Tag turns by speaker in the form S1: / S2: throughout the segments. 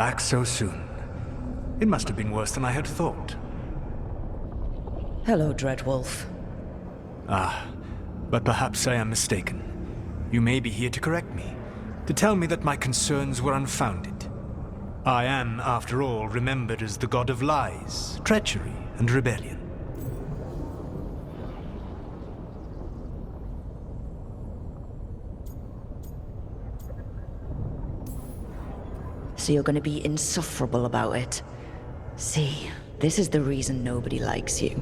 S1: Back so soon. It must have been worse than I had thought.
S2: Hello, Dreadwolf.
S1: But perhaps I am mistaken. You may be here to correct me, to tell me that my concerns were unfounded. I am, after all, remembered as the god of lies, treachery, and rebellion.
S2: So you're gonna be insufferable about it. See, this is the reason nobody likes you.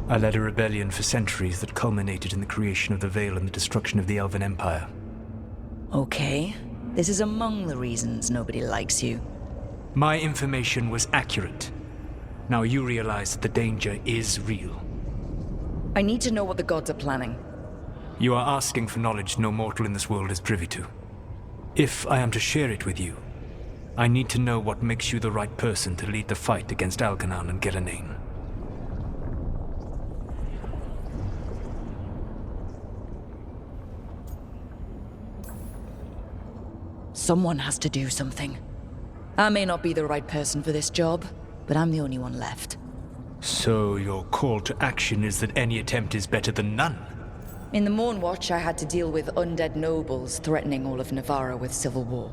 S1: I led a rebellion for centuries that culminated in the creation of the Veil and the destruction of the Elven Empire.
S2: Okay, this is among the reasons nobody likes you.
S1: My information was accurate. Now you realize that the danger is real.
S2: I need to know what the gods are planning.
S1: You are asking for knowledge no mortal in this world is privy to. If I am to share it with you, I need to know what makes you the right person to lead the fight against Algernon and Gillenane.
S2: Someone has to do something. I may not be the right person for this job, but I'm the only one left.
S1: So your call to action is that any attempt is better than none?
S2: In the Mornwatch, I had to deal with undead nobles threatening all of Navarra with civil war.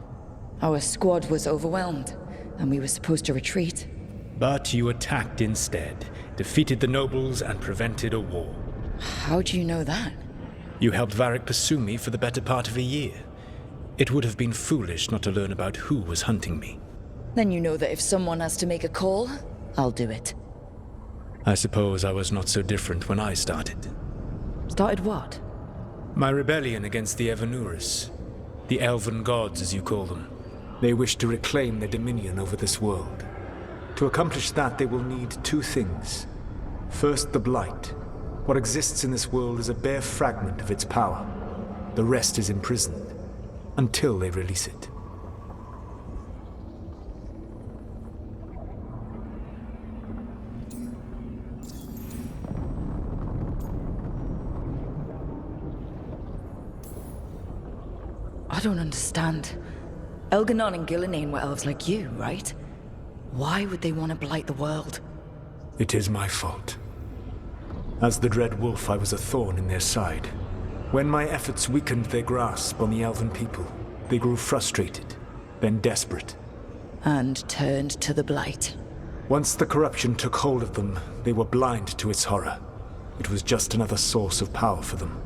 S2: Our squad was overwhelmed, and we were supposed to retreat.
S1: But you attacked instead, defeated the nobles, and prevented a war.
S2: How do you know that?
S1: You helped Varric pursue me for the better part of a year. It would have been foolish not to learn about who was hunting me.
S2: Then you know that if someone has to make a call, I'll do it.
S1: I suppose I was not so different when I started.
S2: Started what?
S1: My rebellion against the Evanuris. The Elven gods, as you call them. They wish to reclaim their dominion over this world. To accomplish that, they will need two things. First, the Blight. What exists in this world is a bare fragment of its power. The rest is imprisoned, until they release it.
S2: I don't understand. Elgernon and Gillenane were elves like you, right? Why would they want to blight the world?
S1: It is my fault. As the Dread Wolf, I was a thorn in their side. When my efforts weakened their grasp on the Elven people, they grew frustrated, then desperate.
S2: And turned to the Blight.
S1: Once the corruption took hold of them, they were blind to its horror. It was just another source of power for them.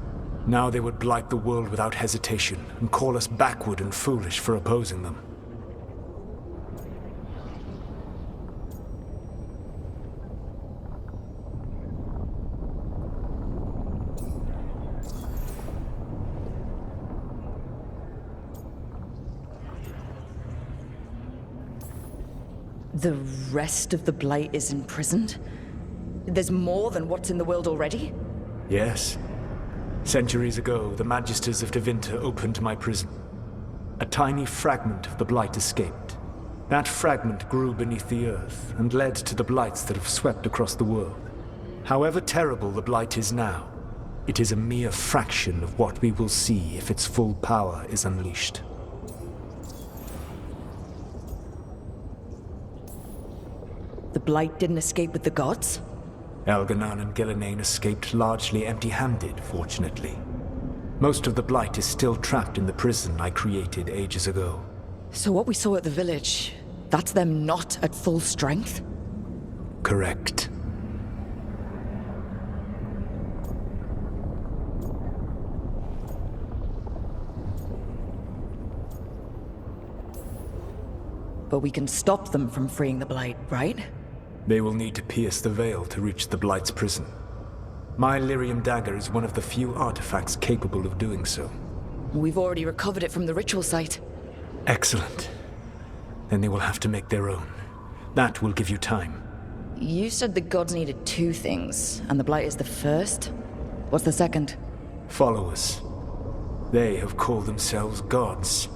S1: Now they would blight the world without hesitation, and call us backward and foolish for opposing them.
S2: The rest of the Blight is imprisoned? There's more than what's in the world already?
S1: Yes. Centuries ago, the Magisters of Tevinter opened my prison. A tiny fragment of the Blight escaped. That fragment grew beneath the earth and led to the Blights that have swept across the world. However terrible the Blight is now, it is a mere fraction of what we will see if its full power is unleashed.
S2: The Blight didn't escape with the gods?
S1: Elgernon and Gillenane escaped largely empty-handed, fortunately. Most of the Blight is still trapped in the prison I created ages ago.
S2: So what we saw at the village, that's them not at full strength?
S1: Correct.
S2: But we can stop them from freeing the Blight, right?
S1: They will need to pierce the veil to reach the Blight's prison. My Lyrium dagger is one of the few artifacts capable of doing so.
S2: We've already recovered it from the ritual site.
S1: Excellent. Then they will have to make their own. That will give you time.
S2: You said the gods needed two things, and the Blight is the first? What's the second?
S1: Followers. They have called themselves gods.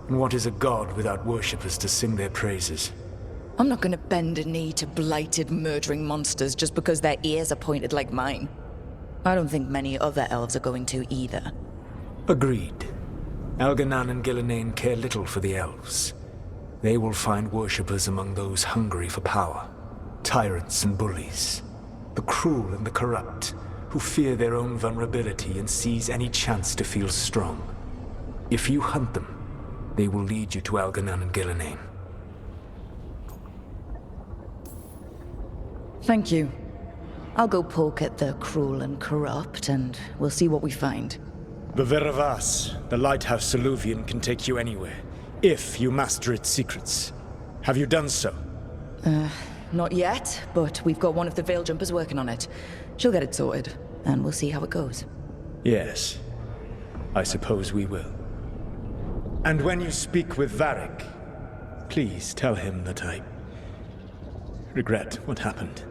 S1: And what is a god without worshippers to sing their praises?
S2: I'm not gonna bend a knee to blighted, murdering monsters just because their ears are pointed like mine. I don't think many other elves are going to either.
S1: Agreed. Elgernon and Gillenane care little for the elves. They will find worshippers among those hungry for power. Tyrants and bullies. The cruel and the corrupt, who fear their own vulnerability and seize any chance to feel strong. If you hunt them, they will lead you to Algernon and Gillenane.
S2: Thank you. I'll go poke at the cruel and corrupt, and we'll see what we find.
S1: The Veravas, the lighthouse Soluvian, can take you anywhere, if you master its secrets. Have you done so?
S2: Not yet, but we've got one of the Veil Jumpers working on it. She'll get it sorted, and we'll see how it goes.
S1: Yes. I suppose we will. And when you speak with Varric, please tell him that I regret what happened.